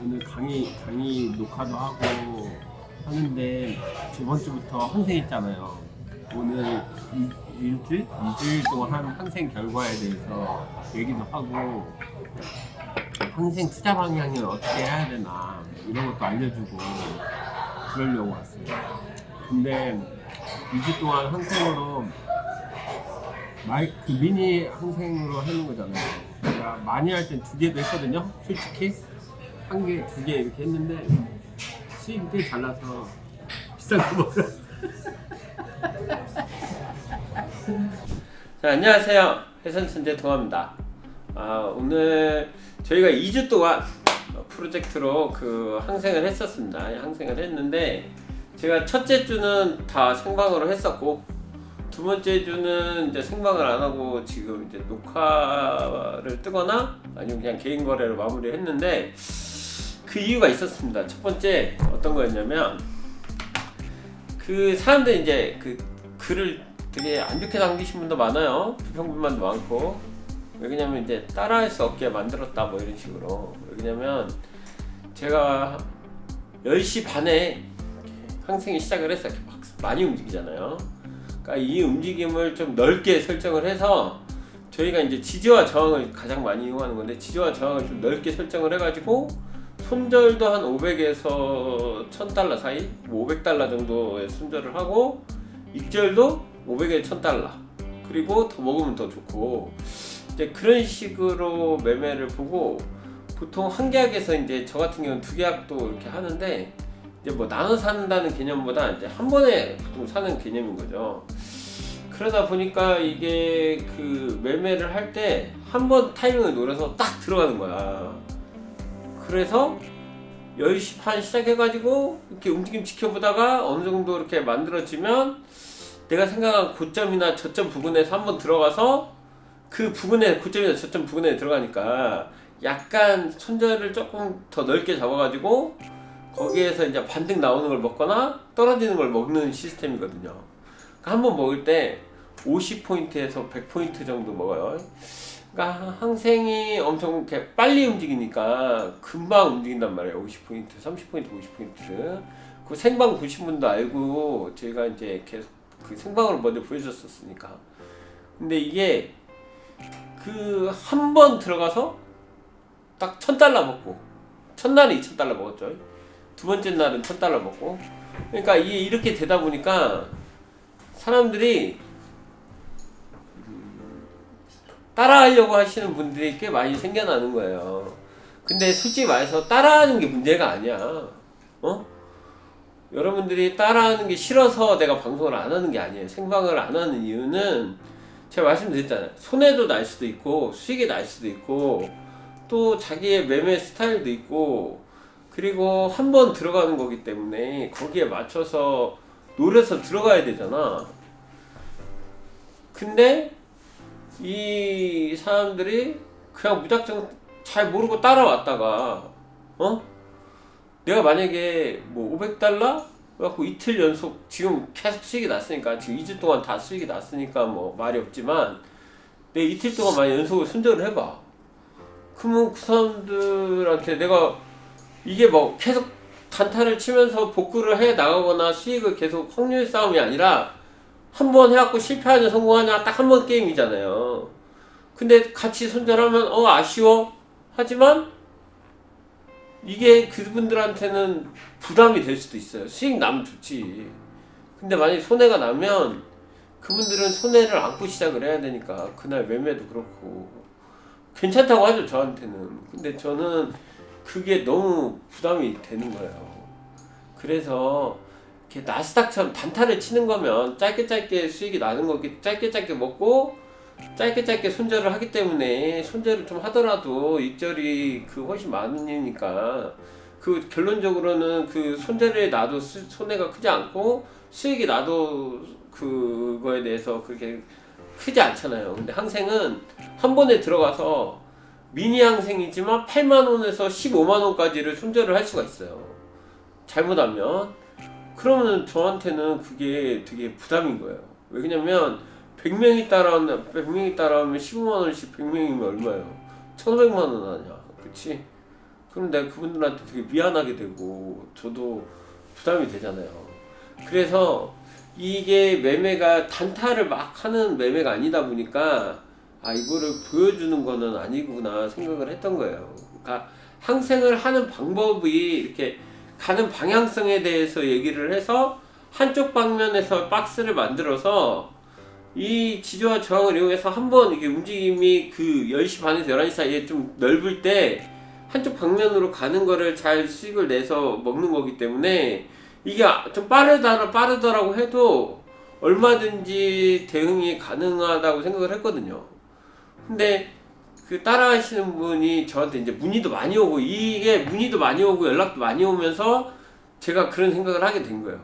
오늘 강의 녹화도 하고 하는데 저번 주부터 항생했잖아요. 오늘 일주일 동안 한 항생 결과에 대해서 얘기도 하고 항생 투자 방향을 어떻게 해야 되나 이런 것도 알려주고 그러려고 왔어요. 근데 2주 동안 항생으로 그 미니 항생으로 하는 거잖아요. 제가 많이 할 땐 2개도 했거든요. 솔직히 1개, 2개 이렇게 했는데 수익이 되게 잘 나서 비싼 거 먹었어요. 자, 안녕하세요. 해선천재 동아입니다. 오늘 저희가 2주 동안 프로젝트로 그 항생을 했었습니다. 항생을 했는데 제가 첫째 주는 다 생방으로 했었고 두 번째 주는 이제 생방을 안 하고 지금 이제 녹화를 뜨거나 아니면 그냥 개인 거래로 마무리했는데 그 이유가 있었습니다. 첫 번째 어떤 거였냐면 그 사람들이 이제 그 글을 되게 안 좋게 남기신 분도 많아요. 비평분만도 많고. 왜냐면 이제 따라할 수 없게 만들었다 뭐 이런 식으로. 왜냐면 제가 10시 반에 항생이 시작을 해서 이렇게 막 많이 움직이잖아요. 그러니까 이 움직임을 좀 넓게 설정을 해서 저희가 이제 지지와 저항을 가장 많이 이용하는 건데 지지와 저항을 좀 넓게 설정을 해가지고 손절도 한 500에서 1000달러 사이 500달러 정도의 손절을 하고 익절도 500에 1000달러 그리고 더 먹으면 더 좋고 이제 그런 식으로 매매를 보고 보통 한 계약에서 이제 저 같은 경우는 2계약도 이렇게 하는데 이제 뭐 나눠 산다는 개념보다 이제 한 번에 보통 사는 개념인 거죠. 그러다 보니까 이게 그 매매를 할 때 한 번 타이밍을 노려서 딱 들어가는 거야. 그래서 10시 반 시작해가지고 이렇게 움직임 지켜보다가 어느 정도 이렇게 만들어지면 내가 생각한 고점이나 저점 부근에서 한번 들어가서 그 부근에 고점이나 저점 부근에 들어가니까 약간 손절을 조금 더 넓게 잡아가지고 거기에서 이제 반등 나오는 걸 먹거나 떨어지는 걸 먹는 시스템이거든요. 그러니까 한번 먹을 때 50포인트에서 100포인트 정도 먹어요. 그러니까 항생이 엄청 이렇게 빨리 움직이니까 금방 움직인단 말이에요. 50포인트, 30포인트, 50포인트. 그 생방 보신 분도 알고 저희가 이제 계속 그 생방으로 먼저 보여줬었으니까. 근데 이게 그 한 번 들어가서 딱 1000달러 먹고 첫날에 2000달러 먹었죠. 두 번째 날은 1000달러 먹고. 그러니까 이게 이렇게 되다 보니까 사람들이 따라하려고 하시는 분들이 꽤 많이 생겨나는 거예요. 근데 솔직히 말해서 따라하는 게 문제가 아니야. 여러분들이 따라하는 게 싫어서 내가 방송을 안 하는 게 아니에요. 생방을 안 하는 이유는 제가 말씀드렸잖아요. 손해도 날 수도 있고 수익이 날 수도 있고 또 자기의 매매 스타일도 있고 그리고 한 번 들어가는 거기 때문에 거기에 맞춰서 노려서 들어가야 되잖아. 근데 이 사람들이 그냥 무작정 잘 모르고 따라왔다가 내가 만약에 뭐 500달러? 그래갖고 이틀 연속 지금 계속 수익이 났으니까 지금 2주 동안 다 수익이 났으니까 뭐 말이 없지만 내 이틀 동안 만약 연속으로 손절을 해봐. 그러면 그 사람들한테 내가 이게 뭐 계속 단타를 치면서 복구를 해 나가거나 수익을 계속 확률 싸움이 아니라 한 번 해갖고 실패하냐 성공하냐 딱 한 번 게임이잖아요. 근데 같이 손절하면 아쉬워 하지만 이게 그분들한테는 부담이 될 수도 있어요. 수익 나면 좋지. 근데 만약 손해가 나면 그분들은 손해를 안고 시작을 해야 되니까 그날 매매도 그렇고 괜찮다고 하죠 저한테는. 근데 저는 그게 너무 부담이 되는 거예요. 그래서 이렇게 나스닥처럼 단타를 치는 거면 짧게 수익이 나는 거기 짧게 먹고 짧게 손절을 하기 때문에 손절을 좀 하더라도 익절이 그 훨씬 많으니까 그 결론적으로는 그 손절에 나도 손해가 크지 않고 수익이 나도 그거에 대해서 그렇게 크지 않잖아요. 근데 항생은 한 번에 들어가서 미니 항생이지만 8만원에서 15만원까지를 손절을 할 수가 있어요. 잘못하면. 그러면 저한테는 그게 되게 부담인 거예요. 왜냐면 100명이 따라오면 15만원씩 100명이면 얼마예요? 1500만원 아니야. 그치? 그럼 내가 그분들한테 되게 미안하게 되고 저도 부담이 되잖아요. 그래서 이게 매매가 단타를 막 하는 매매가 아니다 보니까 이거를 보여주는 거는 아니구나 생각을 했던 거예요. 그러니까 항생을 하는 방법이 이렇게 가는 방향성에 대해서 얘기를 해서 한쪽 방면에서 박스를 만들어서 이 지지와 저항을 이용해서 한번 이게 움직임이 그 10시 반에서 11시 사이에 좀 넓을 때 한쪽 방면으로 가는 거를 잘 수익을 내서 먹는 거기 때문에 이게 좀 빠르더라고 해도 얼마든지 대응이 가능하다고 생각을 했거든요. 근데 그 따라 하시는 분이 저한테 이제 문의도 많이 오고, 이게 문의도 많이 오고 연락도 많이 오면서 제가 그런 생각을 하게 된 거예요.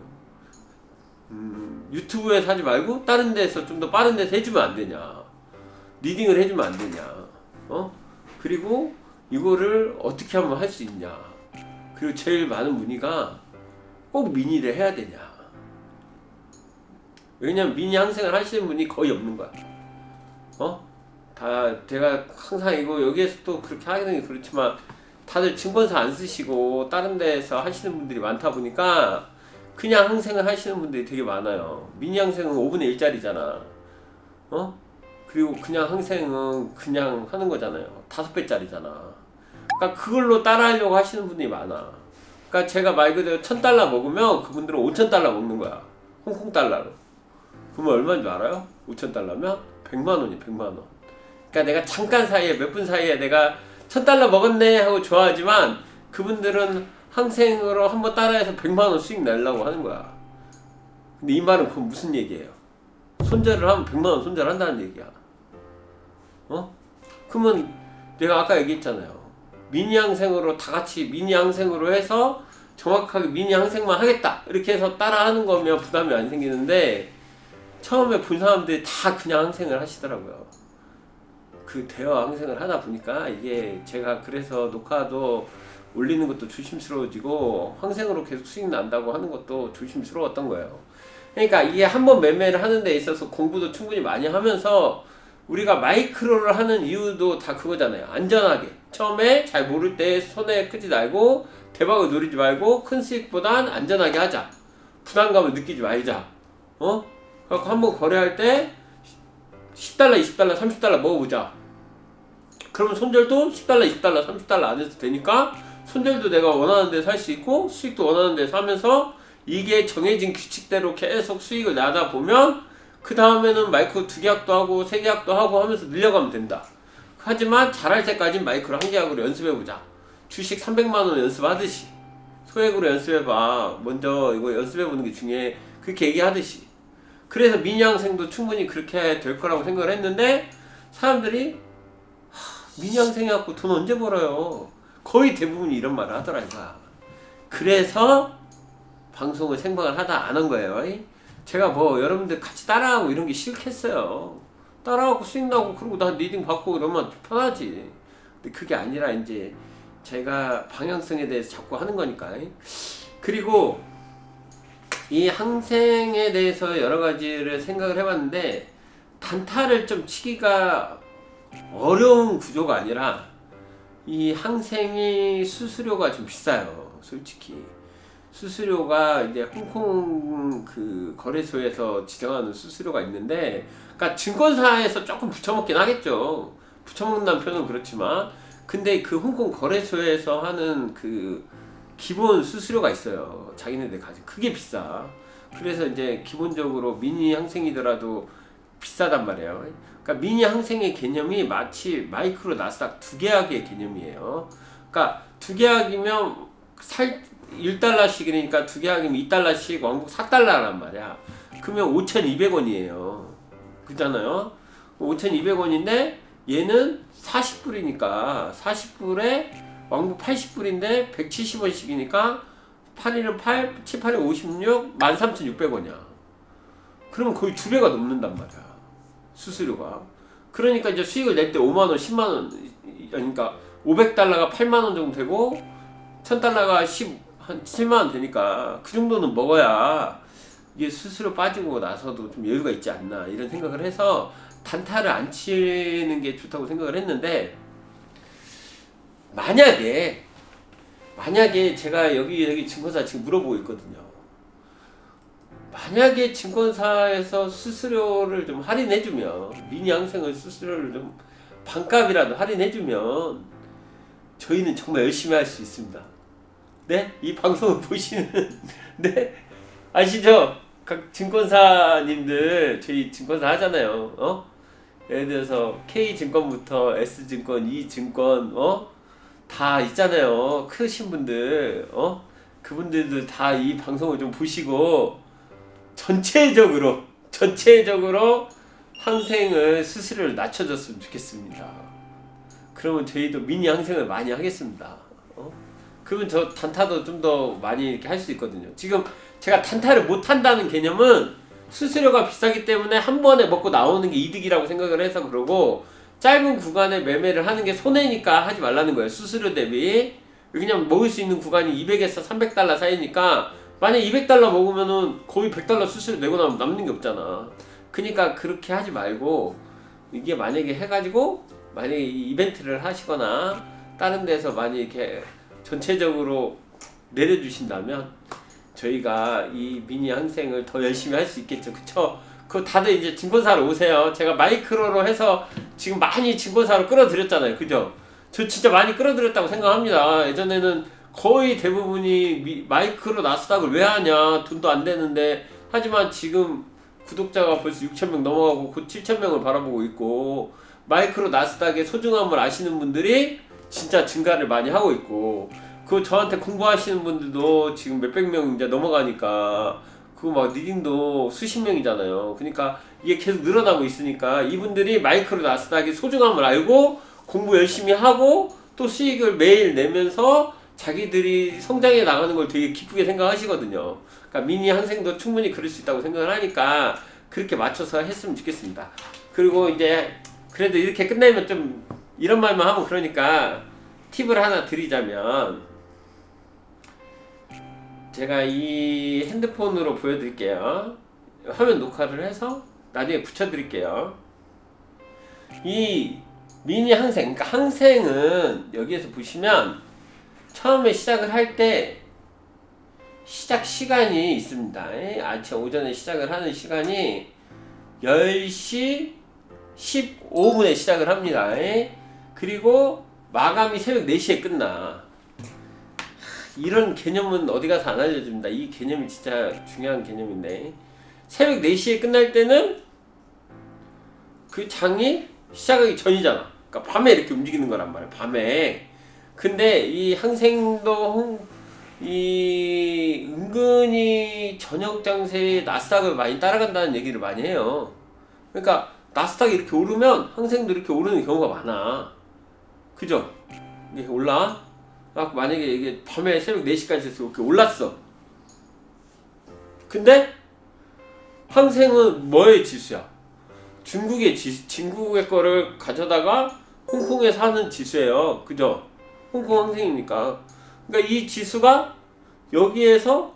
유튜브에서 하지 말고 다른 데서 좀 더 빠른 데서 해주면 안 되냐, 리딩을 해주면 안 되냐, 그리고 이거를 어떻게 하면 할 수 있냐, 그리고 제일 많은 문의가 꼭 미니를 해야 되냐. 왜냐면 미니 항생을 하시는 분이 거의 없는 거야. 다 제가 항상 이거 여기에서 또 그렇게 하기는 그렇지만 다들 증권사 안 쓰시고 다른 데서 하시는 분들이 많다 보니까 그냥 항생을 하시는 분들이 되게 많아요. 미니 항생은 5분의 1짜리잖아. 그리고 그냥 항생은 그냥 하는 거잖아요. 5배짜리잖아. 그러니까 그걸로 따라하려고 하시는 분들이 많아. 그러니까 제가 말 그대로 $1000 먹으면 그분들은 $5000 먹는 거야. 홍콩 달러로. 그러면 얼마인 줄 알아요? 5000달러면 100만 원이 100만 원. 그러니까 내가 잠깐 사이에 몇 분 사이에 내가 $1000 먹었네 하고 좋아하지만 그분들은 항생으로 한번 따라해서 100만 원 수익 내려고 하는 거야. 근데 이 말은 그건 무슨 얘기예요? 손절을 하면 100만 원 손절한다는 얘기야. 그러면 내가 아까 얘기했잖아요. 미니 항생으로 다 같이 미니 항생으로 해서 정확하게 미니 항생만 하겠다 이렇게 해서 따라 하는 거면 부담이 안 생기는데, 처음에 본 사람들이 다 그냥 항생을 하시더라고요. 그 대여 항생을 하다 보니까 이게 제가 그래서 녹화도 올리는 것도 조심스러워지고 항생으로 계속 수익 난다고 하는 것도 조심스러웠던 거예요. 그러니까 이게 한번 매매를 하는 데 있어서 공부도 충분히 많이 하면서 우리가 마이크로를 하는 이유도 다 그거잖아요. 안전하게 처음에 잘 모를 때 손에 크지 말고 대박을 노리지 말고 큰 수익보단 안전하게 하자, 부담감을 느끼지 말자. 그래서 한번 거래할 때 $10, $20, $30 먹어보자. 그러면 손절도 $10, $20, $30 안에서 되니까 손절도 내가 원하는 데 살 수 있고 수익도 원하는 데 사면서 이게 정해진 규칙대로 계속 수익을 나다 보면 그 다음에는 마이크로 2계약도 하고 3계약도 하고 하면서 늘려가면 된다. 하지만 잘할 때까지 마이크로 1계약으로 연습해보자. 주식 300만원 연습하듯이 소액으로 연습해봐. 먼저 이거 연습해보는 게 중요해. 그렇게 얘기하듯이. 그래서 미니 항생도 충분히 그렇게 될 거라고 생각을 했는데 사람들이 미니 항생 해갖고 돈 언제 벌어요? 거의 대부분이 이런 말을 하더라고요. 그래서 방송을 생방을 하다 안 한 거예요. 제가 뭐 여러분들 같이 따라하고 이런 게 싫겠어요. 따라하고 수익 나고 그러고 나 리딩 받고 이러면 편하지. 근데 그게 아니라 이제 제가 방향성에 대해서 자꾸 하는 거니까. 그리고 이 항생에 대해서 여러 가지를 생각을 해봤는데 단타를 좀 치기가 어려운 구조가 아니라 이 항생이 수수료가 좀 비싸요. 솔직히 수수료가 이제 홍콩 그 거래소에서 지정하는 수수료가 있는데, 그러니까 증권사에서 조금 붙여먹긴 하겠죠. 붙여먹는다는 표현은 그렇지만, 근데 그 홍콩 거래소에서 하는 그 기본 수수료가 있어요. 자기네들 가지고 그게 비싸. 그래서 이제 기본적으로 미니 항생이더라도 비싸단 말이에요. 그러니까 미니 항생의 개념이 마치 마이크로 나스닥 2계약의 개념이에요. 그러니까 2계약이면 1달러씩이니까 2계약이면 2달러씩 왕복 4달러란 말이야. 그러면 5,200원이에요. 그잖아요. 5,200원인데 얘는 40불이니까 40불에 왕복 80불인데 170원씩이니까 8일은 8, 7, 8일 56, 13,600원이야. 그러면 거의 2배가 넘는단 말이야. 수수료가. 그러니까 이제 수익을 낼 때 5만원, 10만원, 그러니까 500달러가 8만원 정도 되고 1000달러가 한 7만원 되니까 그 정도는 먹어야 이게 수수료 빠지고 나서도 좀 여유가 있지 않나 이런 생각을 해서 단타를 안 치는 게 좋다고 생각을 했는데, 만약에 만약에 제가 여기 증권사 지금 물어보고 있거든요. 만약에 증권사에서 수수료를 좀 할인해주면, 미니 항생을 수수료를 좀 반값이라도 할인해주면 저희는 정말 열심히 할 수 있습니다. 네? 이 방송을 보시는 네? 아시죠? 각 증권사님들 저희 증권사 하잖아요. 예를 들어서 K증권부터 S증권, E증권 다 있잖아요. 크신 분들 그분들도 다 이 방송을 좀 보시고 전체적으로 항생을 수수료를 낮춰줬으면 좋겠습니다. 그러면 저희도 미니 항생을 많이 하겠습니다. 그러면 저 단타도 좀 더 많이 이렇게 할 수 있거든요. 지금 제가 단타를 못 한다는 개념은 수수료가 비싸기 때문에 한 번에 먹고 나오는 게 이득이라고 생각을 해서 그러고, 짧은 구간에 매매를 하는 게 손해니까 하지 말라는 거예요. 수수료 대비. 그냥 먹을 수 있는 구간이 200에서 300달러 사이니까 만약에 200달러 먹으면은 거의 100달러 수수료 내고 나면 남는 게 없잖아. 그러니까 그렇게 하지 말고, 이게 만약에 해가지고 만약에 이벤트를 하시거나 다른 데서 많이 이렇게 전체적으로 내려주신다면 저희가 이 미니 항생을 더 열심히 할 수 있겠죠. 그쵸? 그거 다들 이제 증권사로 오세요. 제가 마이크로로 해서 지금 많이 증권사로 끌어들였잖아요. 그죠? 저 진짜 많이 끌어들였다고 생각합니다. 예전에는 거의 대부분이 마이크로 나스닥을 왜 하냐, 돈도 안 되는데. 하지만 지금 구독자가 벌써 6,000명 넘어가고 곧 7,000명을 바라보고 있고, 마이크로 나스닥의 소중함을 아시는 분들이 진짜 증가를 많이 하고 있고, 그 저한테 공부하시는 분들도 지금 몇백 명 이제 넘어가니까 그거 막 리딩도 수십 명이잖아요. 그러니까 이게 계속 늘어나고 있으니까 이분들이 마이크로 나스닥의 소중함을 알고 공부 열심히 하고 또 수익을 매일 내면서 자기들이 성장해 나가는 걸 되게 기쁘게 생각하시거든요. 그러니까 미니 항생도 충분히 그럴 수 있다고 생각을 하니까 그렇게 맞춰서 했으면 좋겠습니다. 그리고 이제 그래도 이렇게 끝내면 좀 이런 말만 하면 그러니까 팁을 하나 드리자면, 제가 이 핸드폰으로 보여드릴게요. 화면 녹화를 해서 나중에 붙여드릴게요. 이 미니 항생, 그러니까 항생은 여기에서 보시면 처음에 시작을 할 때 시작 시간이 있습니다. 아침 오전에 시작을 하는 시간이 10시 15분에 시작을 합니다. 그리고 마감이 새벽 4시에 끝나. 이런 개념은 어디 가서 안 알려줍니다. 이 개념이 진짜 중요한 개념인데, 새벽 4시에 끝날 때는 그 장이 시작하기 전이잖아. 그러니까 밤에 이렇게 움직이는 거란 말이야. 밤에. 근데 이 항생도 이 은근히 저녁 장세에 나스닥을 많이 따라간다는 얘기를 많이 해요. 그러니까 나스닥이 이렇게 오르면 항생도 이렇게 오르는 경우가 많아. 그죠? 이게 올라? 만약에 이게 밤에 새벽 4시까지 이렇게 올랐어. 근데 항생은 뭐의 지수야? 중국의 중국의 거를 가져다가 홍콩에 사는 지수예요. 그죠? 홍콩 항생이니까. 그러니까 이 지수가 여기에서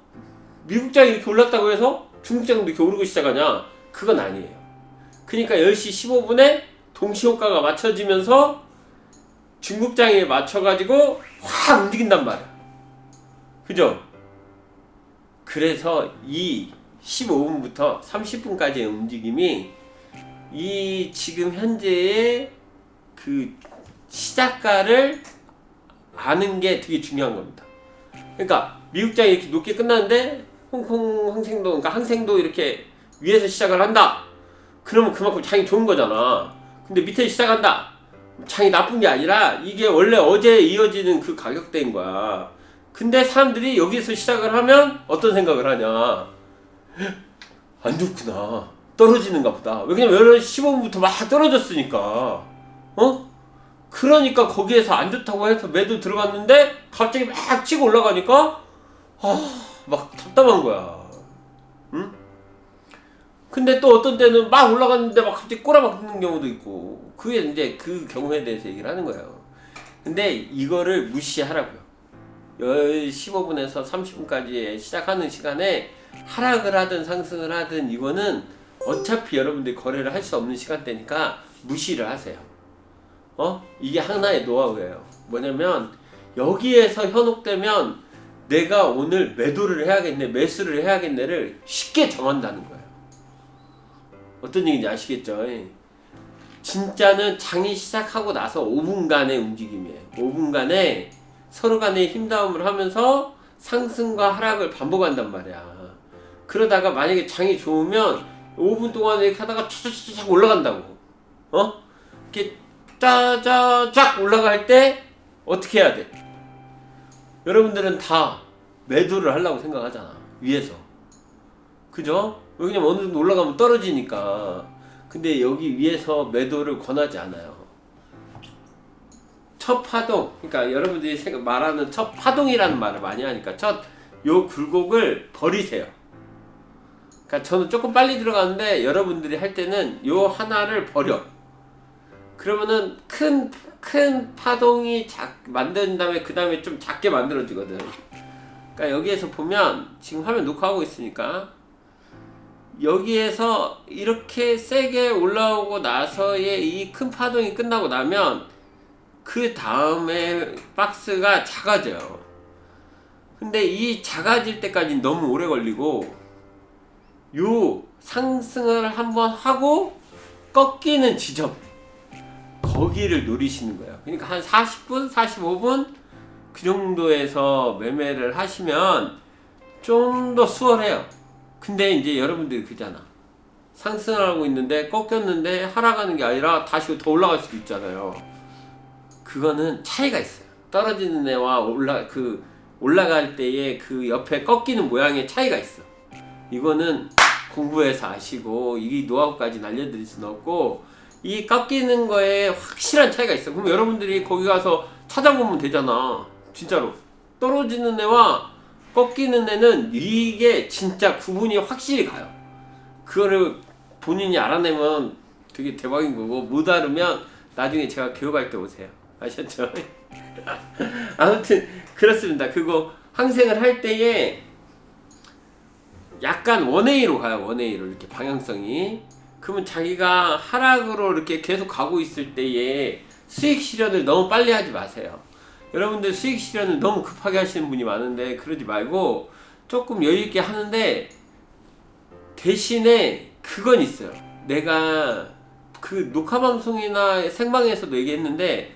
미국장이 이렇게 올랐다고 해서 중국장도 이렇게 오르고 시작하냐? 그건 아니에요. 그러니까 10시 15분에 동시효과가 맞춰지면서 중국장에 맞춰가지고 확 움직인단 말이야. 그죠? 그래서 이 15분부터 30분까지의 움직임이 이 지금 현재의 그 시작가를 아는 게 되게 중요한 겁니다. 그러니까 미국장이 이렇게 높게 끝나는데 홍콩 항생도, 그러니까 항생도 이렇게 위에서 시작을 한다. 그러면 그만큼 장이 좋은 거잖아. 근데 밑에 시작한다. 장이 나쁜 게 아니라 이게 원래 어제 이어지는 그 가격대인 거야. 근데 사람들이 여기서 시작을 하면 어떤 생각을 하냐? 안 좋구나. 떨어지는가 보다. 왜냐면 11시 15분부터 막 떨어졌으니까. 그러니까 거기에서 안 좋다고 해서 매도 들어갔는데 갑자기 막 치고 올라가니까 막 답답한 거야. 응? 근데 또 어떤 때는 막 올라갔는데 막 갑자기 꼬라박는 경우도 있고, 그게 이제 그 경우에 대해서 얘기를 하는 거예요. 근데 이거를 무시하라고요. 15분에서 30분까지 시작하는 시간에 하락을 하든 상승을 하든 이거는 어차피 여러분들이 거래를 할 수 없는 시간대니까 무시를 하세요. 이게 하나의 노하우예요. 뭐냐면 여기에서 현혹되면 내가 오늘 매도를 해야겠네, 매수를 해야겠네를 쉽게 정한다는 거예요. 어떤 얘기인지 아시겠죠? 진짜는 장이 시작하고 나서 5분간의 움직임이에요. 5분간에 서로 간에 힘싸움을 하면서 상승과 하락을 반복한단 말이야. 그러다가 만약에 장이 좋으면 5분 동안 이렇게 하다가 차차차차 올라간다고. 이렇게 짜자작 올라갈 때 어떻게 해야 돼? 여러분들은 다 매도를 하려고 생각하잖아. 위에서. 그죠? 왜냐면 어느 정도 올라가면 떨어지니까. 근데 여기 위에서 매도를 권하지 않아요. 첫 파동, 그러니까 여러분들이 말하는 첫 파동이라는 말을 많이 하니까 요 굴곡을 버리세요. 그러니까 저는 조금 빨리 들어가는데 여러분들이 할 때는 요 하나를 버려. 그러면은 큰 파동이 만든 다음에 그 다음에 좀 작게 만들어지거든. 그러니까 여기에서 보면 지금 화면 녹화하고 있으니까 여기에서 이렇게 세게 올라오고 나서의 이 큰 파동이 끝나고 나면 그 다음에 박스가 작아져요. 근데 이 작아질 때까지 너무 오래 걸리고 요 상승을 한번 하고 꺾이는 지점 거기를 노리시는 거예요. 그러니까 한 40분, 45분 그 정도에서 매매를 하시면 좀 더 수월해요. 근데 이제 여러분들이 그잖아. 상승을 하고 있는데 꺾였는데 하락하는 게 아니라 다시 더 올라갈 수도 있잖아요. 그거는 차이가 있어요. 떨어지는 애와 올라갈 때의 그 옆에 꺾이는 모양의 차이가 있어. 이거는 공부해서 아시고 이 노하우까지 알려드릴 수는 없고 이 꺾이는 거에 확실한 차이가 있어. 그럼 여러분들이 거기 가서 찾아보면 되잖아. 진짜로 떨어지는 애와 꺾이는 애는 이게 진짜 구분이 확실히 가요. 그거를 본인이 알아내면 되게 대박인 거고 못 알으면 나중에 제가 교육할 때 오세요. 아셨죠? 아무튼 그렇습니다. 그거 항생을 할 때에 약간 원웨이로 가요. 원웨이로 이렇게 방향성이. 그러면 자기가 하락으로 이렇게 계속 가고 있을 때에 수익 실현을 너무 빨리 하지 마세요. 여러분들 수익 실현을 너무 급하게 하시는 분이 많은데 그러지 말고 조금 여유 있게 하는데 대신에 그건 있어요. 내가 그 녹화 방송이나 생방에서도 얘기했는데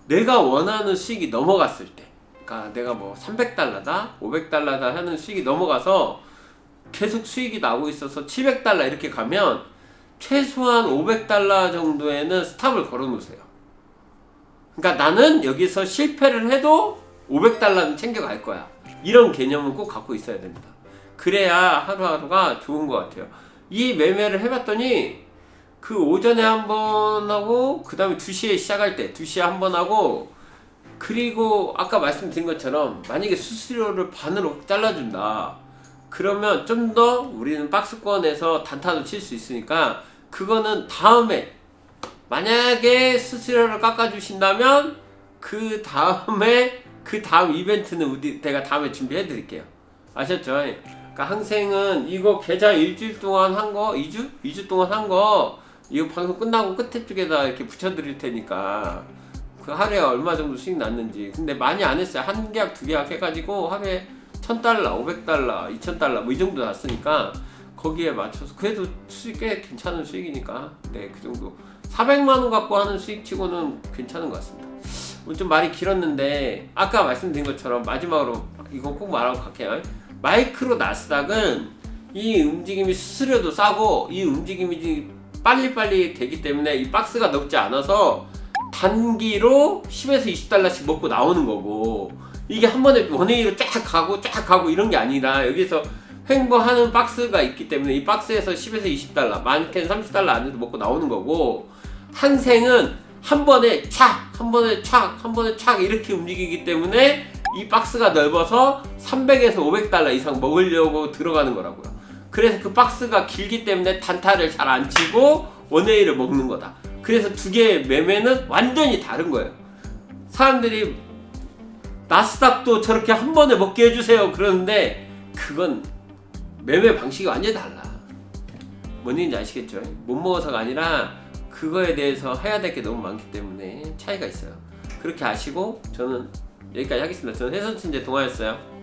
내가 원하는 수익이 넘어갔을 때, 그러니까 내가 뭐 300달러다, 500달러다 하는 수익이 넘어가서 계속 수익이 나오고 있어서 700달러 이렇게 가면 최소한 500달러 정도에는 스탑을 걸어 놓으세요. 그러니까 나는 여기서 실패를 해도 500달러는 챙겨갈 거야. 이런 개념은 꼭 갖고 있어야 됩니다. 그래야 하루하루가 좋은 것 같아요. 이 매매를 해봤더니 그 오전에 한번 하고 그 다음에 2시에 시작할 때 2시에 한번 하고 그리고 아까 말씀드린 것처럼 만약에 수수료를 반으로 잘라준다. 그러면 좀 더 우리는 박스권에서 단타도 칠 수 있으니까 그거는 다음에 만약에 수수료를 깎아주신다면 그 다음 이벤트는 내가 다음에 준비해 드릴게요. 아셨죠? 그러니까 항생은 이거 계좌 일주일 동안 한 거, 2주 동안 한 거 이거 방송 끝나고 끝에 쪽에다 이렇게 붙여 드릴 테니까 그 하루에 얼마 정도 수익 났는지. 근데 많이 안 했어요. 한 계약 두 계약 해가지고 하루에 1000달러, 500달러, 2000달러 뭐 이 정도 났으니까 거기에 맞춰서 그래도 수익 꽤 괜찮은 수익이니까 네, 그 정도 400만원 갖고 하는 수익치고는 괜찮은 것 같습니다. 좀 말이 길었는데 아까 말씀드린 것처럼 마지막으로 이건 꼭 말하고 갈게요. 마이크로 나스닥은 이 움직임이 수수료도 싸고 이 움직임이 빨리빨리 되기 때문에 이 박스가 넓지 않아서 단기로 10에서 20달러씩 먹고 나오는 거고 이게 한 번에 원웨이로 쫙 가고 이런 게 아니라 여기서 횡보하는 박스가 있기 때문에 이 박스에서 10에서 20달러, 많게는 30달러 안에도 먹고 나오는 거고 항생은 한 번에 촥 이렇게 움직이기 때문에 이 박스가 넓어서 300에서 500달러 이상 먹으려고 들어가는 거라고요. 그래서 그 박스가 길기 때문에 단타를 잘 안 치고 원웨이를 먹는 거다. 그래서 두 개의 매매는 완전히 다른 거예요. 사람들이 나스닥도 저렇게 한 번에 먹게 해주세요 그러는데 그건 매매 방식이 완전히 달라. 뭔 얘기인지 아시겠죠? 못 먹어서가 아니라 그거에 대해서 해야 될 게 너무 많기 때문에 차이가 있어요. 그렇게 아시고 저는 여기까지 하겠습니다. 저는 해선천재 동아였어요.